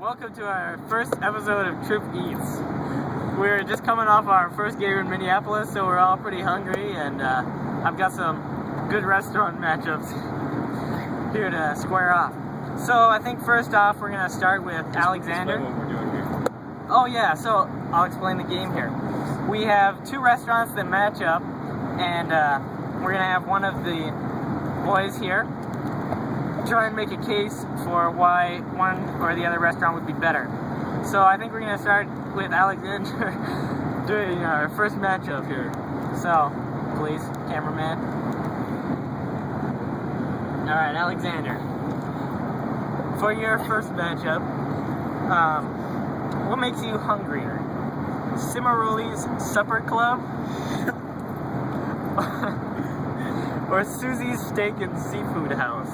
welcome to our first episode of Troop Eats. We're just coming off our first game in Minneapolis, so we're all pretty hungry, and I've got some good restaurant matchups here to square off. So I think first off, we're going to start with Alexander. Explain what we're doing here. Oh yeah, so I'll explain the game here. We have two restaurants that match up, and we're going to have one of the boys here try and make a case for why one or the other restaurant would be better. So I think we're going to start with Alexander doing our first matchup here. So, please, cameraman. Alright, Alexander. For your first matchup, what makes you hungrier? Cimaroli's Supper Club? Or Susie's Steak and Seafood House?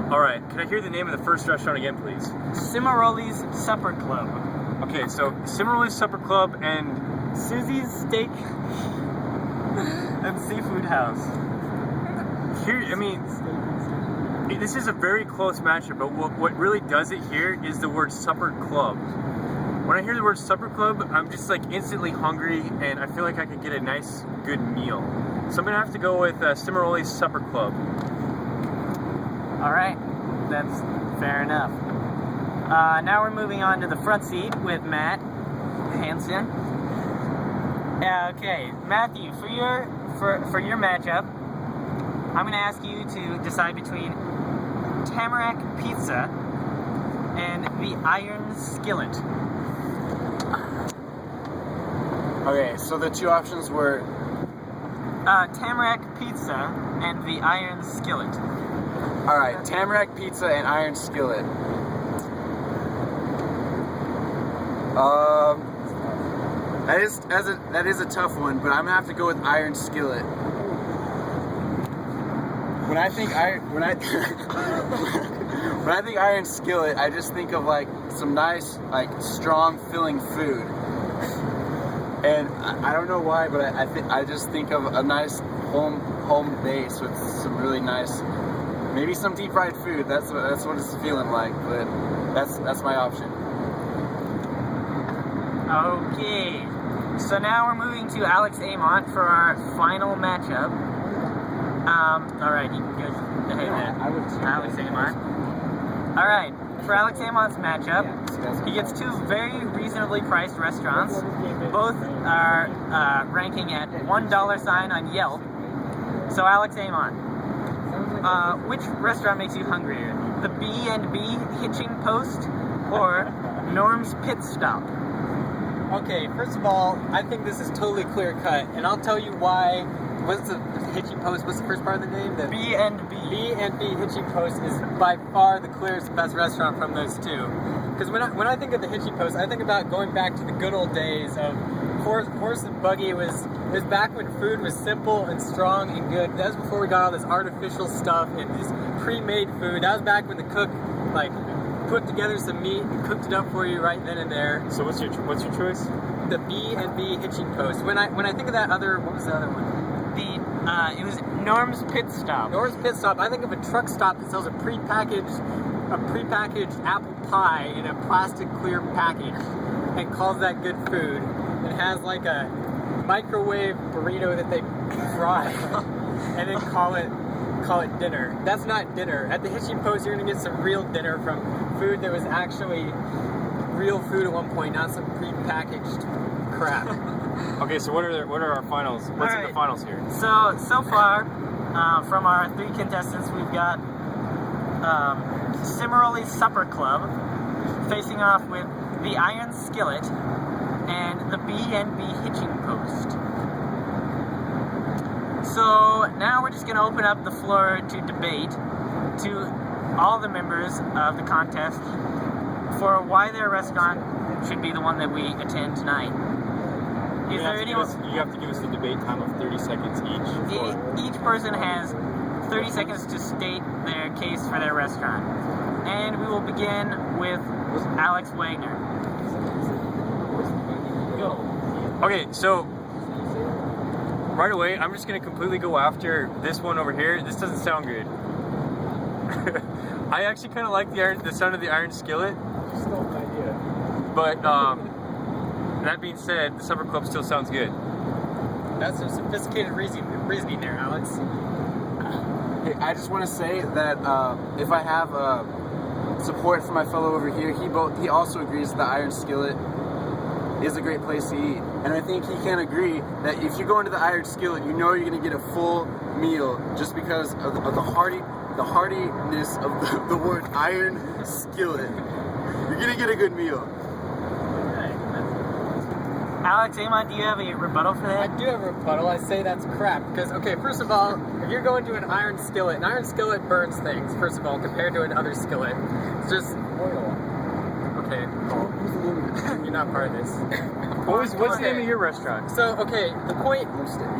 Alright, can I hear the name of the first restaurant again, please? Cimaroli's Supper Club. Okay, so Cimaroli's Supper Club and Susie's Steak and Seafood House. here, I mean, this is a very close matchup, but what really does it here is the word Supper Club. When I hear the word Supper Club, I'm just like instantly hungry, and I feel like I could get a nice, good meal. So I'm gonna have to go with Cimaroli's Supper Club. Alright, that's fair enough. Now we're moving on to the front seat with Matt Hansen. Okay, Matthew, for your matchup, I'm going to ask you to decide between Tamarack Pizza and the Iron Skillet. Okay, so the two options were... Tamarack Pizza and the Iron Skillet. Alright, Tamarack Pizza and Iron Skillet. That is a tough one, but I'm gonna have to go with Iron Skillet. When I think Iron Skillet, I just think of like some nice, like strong, filling food. And I don't know why, but I just think of a nice home base with some really nice, maybe some deep fried food. That's what it's feeling like. But that's my option. Okay, so now we're moving to Alex Amont for our final matchup. Alright, you can go ahead then. Alex Amont. Alright, for Alex Amont's matchup, he gets two very reasonably priced restaurants. Both are ranking at $1 sign on Yelp. So Alex Amont, which restaurant makes you hungrier? The B&B Hitching Post or Norm's Pit Stop? Okay, first of all, I think this is totally clear cut, and I'll tell you why. What's the Hitching Post? What's the first part of the name? The B&B. B&B Hitching Post is by far the clearest, best restaurant from those two. Because when I think of the Hitching Post, I think about going back to the good old days of horse and buggy. It was back when food was simple and strong and good. That was before we got all this artificial stuff and this pre-made food. That was back when the cook put together some meat and cooked it up for you right then and there. So what's your choice? The B&B Hitching Post. When I think of that other, what was the other one? It was Norm's Pit Stop. Norm's Pit Stop. I think of a truck stop that sells a prepackaged apple pie in a plastic clear package and calls that good food. It has like a microwave burrito that they fry and then call it dinner. That's not dinner. At the Hitching Post, you're gonna get some real dinner from food that was actually real food at one point, not some prepackaged crap. Okay, so what are our finals? What's in the finals here? So far, from our three contestants, we've got Cimaroli's Supper Club facing off with the Iron Skillet and the B&B Hitching Post. So now we're just going to open up the floor to debate to all the members of the contest for why their restaurant should be the one that we attend tonight. Is there anyone? You have to give us the debate time of 30 seconds each. Each person has 30 seconds to state their case for their restaurant. And we will begin with Alex Wagner. Okay, so right away, I'm just going to completely go after this one over here. This doesn't sound good. I actually kind of like the sound of the Iron Skillet. stole my idea. But that being said, the Supper Club still sounds good. That's some sophisticated reasoning there, Alex. Hey, I just want to say that if I have support from my fellow over here, he also agrees that the Iron Skillet is a great place to eat, and I think he can agree that if you go into the Iron Skillet, you know you're going to get a full meal just because of the heartiness of the word Iron Skillet. You're going to get a good meal. Alex, Amon, do you have a rebuttal for I that? do have a rebuttal. I say that's crap. Because, okay, first of all, if you're going to an iron skillet burns things, first of all, compared to another skillet. It's just oil. Okay, cool. You're not part of this. What's the name of your restaurant? So, okay, the point,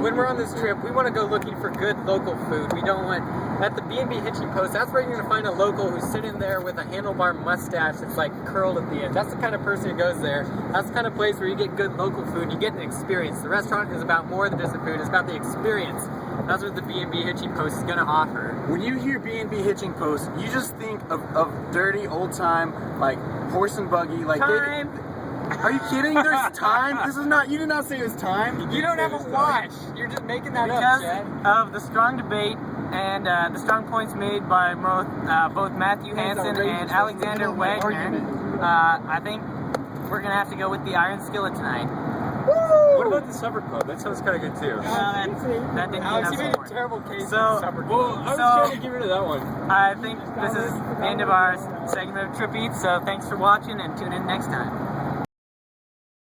when we're on this trip, we want to go looking for good local food. We don't want, at the B&B hitching post, that's where you're going to find a local who's sitting there with a handlebar mustache that's like curled at the end. That's the kind of person who goes there. That's the kind of place where you get good local food, you get an experience. The restaurant is about more than just the food, it's about the experience. That's what the B&B hitching post is going to offer. When you hear B&B hitching post, you just think of dirty old time, like horse and buggy, like Time! Are you kidding? There's time. This is not. You did not say it was time. You don't have a watch. You're just making that up, Because Chad. of the strong debate and the strong points made by both Matthew Hansen and Alexander Wagner, I think we're going to have to go with the Iron Skillet tonight. What about the Supper Club? That sounds kind of good too. That didn't Alex, get you enough made a support. terrible case So- for the supper Well, club. I was So- trying to get rid of that one. I think this is the end of our segment of Trip Eats, so thanks for watching and tune in next time.